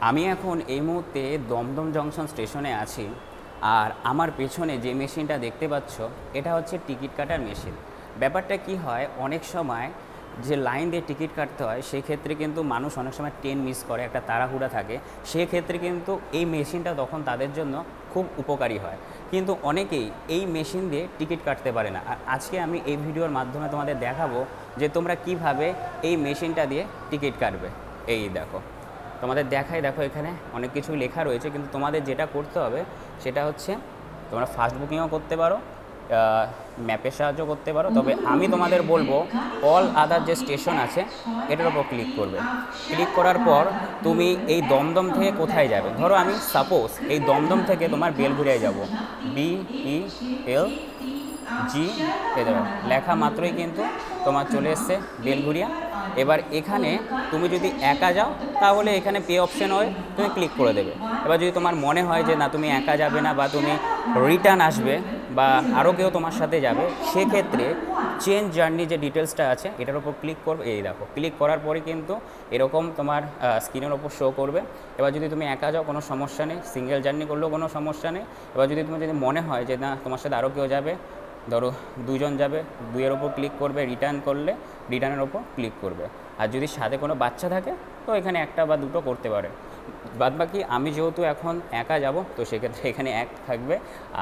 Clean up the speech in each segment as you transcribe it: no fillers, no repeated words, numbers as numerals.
আমি এখন এই মুহূর্তে দমদম জংশন স্টেশনে আছি। আর আমার পেছনে যে মেশিনটা দেখতে পাচ্ছ এটা হচ্ছে টিকিট কাটার মেশিন। ব্যাপারটা কি হয়, অনেক সময় যে লাইন দিয়ে টিকিট কাটতে হয় সেক্ষেত্রে কিন্তু মানুষ অনেক সময় ট্রেন মিস করে, একটা তাড়াহুড়া থাকে, সেক্ষেত্রে কিন্তু এই মেশিনটা তখন তাদের জন্য খুব উপকারী হয়। কিন্তু অনেকেই এই মেশিন দিয়ে টিকিট কাটতে পারে না। আর আজকে আমি এই ভিডিওর মাধ্যমে তোমাদের দেখাবো যে তোমরা কিভাবে এই মেশিনটা দিয়ে টিকিট কাটবে। এই দেখো, তোমাদের দেখাই, দেখো এখানে অনেক কিছুই লেখা রয়েছে, কিন্তু তোমাদের যেটা করতে হবে সেটা হচ্ছে তোমরা ফাস্ট বুকিংও করতে পারো, ম্যাপের সাহায্য করতে পারো। তবে আমি তোমাদের বলবো অল আদার যে স্টেশন আছে এটার উপর ক্লিক করবে। ক্লিক করার পর তুমি এই দমদম থেকে কোথায় যাবে, ধরো আমি সাপোজ এই দমদম থেকে তোমার বেলঘুরিয়ায় যাব, BELG লেখা মাত্রই কিন্তু তোমার চলে এসছে বেলঘুরিয়া। এবার এখানে তুমি যদি একা যাও তাহলে এখানে পে অপশন হয়, তুমি ক্লিক করে দেবে। এবার যদি তোমার মনে হয় যে না তুমি একা যাবে না বা তুমি রিটার্ন আসবে বা আরও কেউ তোমার সাথে যাবে, সেক্ষেত্রে চেঞ্জ জার্নি যে ডিটেলসটা আছে এটার উপর ক্লিক করবে। এই দেখো, ক্লিক করার পরে কিন্তু এরকম তোমার স্ক্রিনের ওপর শো করবে। এবার যদি তুমি একা যাও কোনো সমস্যা নেই, সিঙ্গেল জার্নি করলেও কোনো সমস্যা নেই। এবার যদি মনে হয় যে না তোমার সাথে আরও কেউ যাবে, ধরো দুজন যাবে, দুইয়ের ওপর ক্লিক করবে, রিটার্ন করলে রিটার্নের ওপর ক্লিক করবে। আর যদি সাথে কোনো বাচ্চা থাকে তো এখানে একটা বা দুটো করতে পারে। বাদবাকি আমি যেহেতু এখন একা যাব তো সেক্ষেত্রে এখানে এক থাকবে।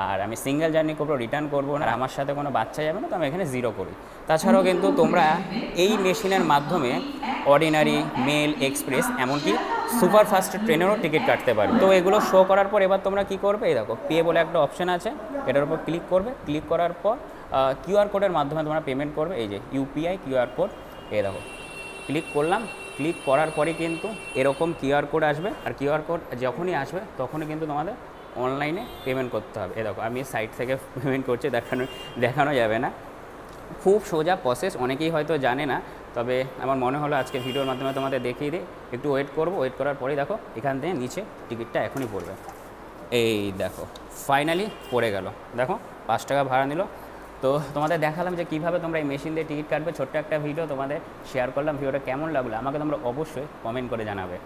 আর আমি সিঙ্গেল জার্নি করবো, রিটার্ন করবো না, আমার সাথে কোনো বাচ্চা যাবে না, তো আমি এখানে 0 করি। তাছাড়াও কিন্তু তোমরা এই মেশিনের মাধ্যমে অর্ডিনারি, মেল, এক্সপ্রেস, এমনকি সুপারফাস্ট ট্রেনেরও টিকিট কাটতে পারবে। তো এগুলো শো করার পর এবার তোমরা কী করবে, এই দেখো পে বলে একটা অপশান আছে, এটার উপর ক্লিক করবে। ক্লিক করার পর কিউআর কোডের মাধ্যমে তোমরা পেমেন্ট করবে। এই যে ইউপিআই কিউআর কোড, এই দেখো ক্লিক করলাম। ক্লিক করার পরে কিন্তু এরকম কিউআর কোড আসবে। আর কিউআর কোড যখনই আসবে তখনই কিন্তু তোমাদের অনলাইনে পেমেন্ট করতে হবে। এই দেখো আমি সাইট থেকে পেমেন্ট করছি, দেখানো যাবে না। খুব সোজা প্রসেস, অনেকেই হয়তো জানে না, তবে আমার মনে হলো আজকে ভিডিওর মাধ্যমে তোমাদের দেখিয়ে দিই। একটু ওয়েট করবো, ওয়েট করার পরেই দেখো এখান থেকে নিচে টিকিটটা এখনই পড়বে। এই দেখো ফাইনালি পড়ে গেল। দেখো 5 টাকা ভাড়া নিল। তো তোমাদের দেখালাম যে কীভাবে তোমরা এই মেশিন দিয়ে টিকিট কাটবে। ছোট্ট একটা ভিডিও তোমাদের শেয়ার করলাম। ভিডিওটা কেমন লাগলো আমাকে তোমরা অবশ্যই কমেন্ট করে জানাবে।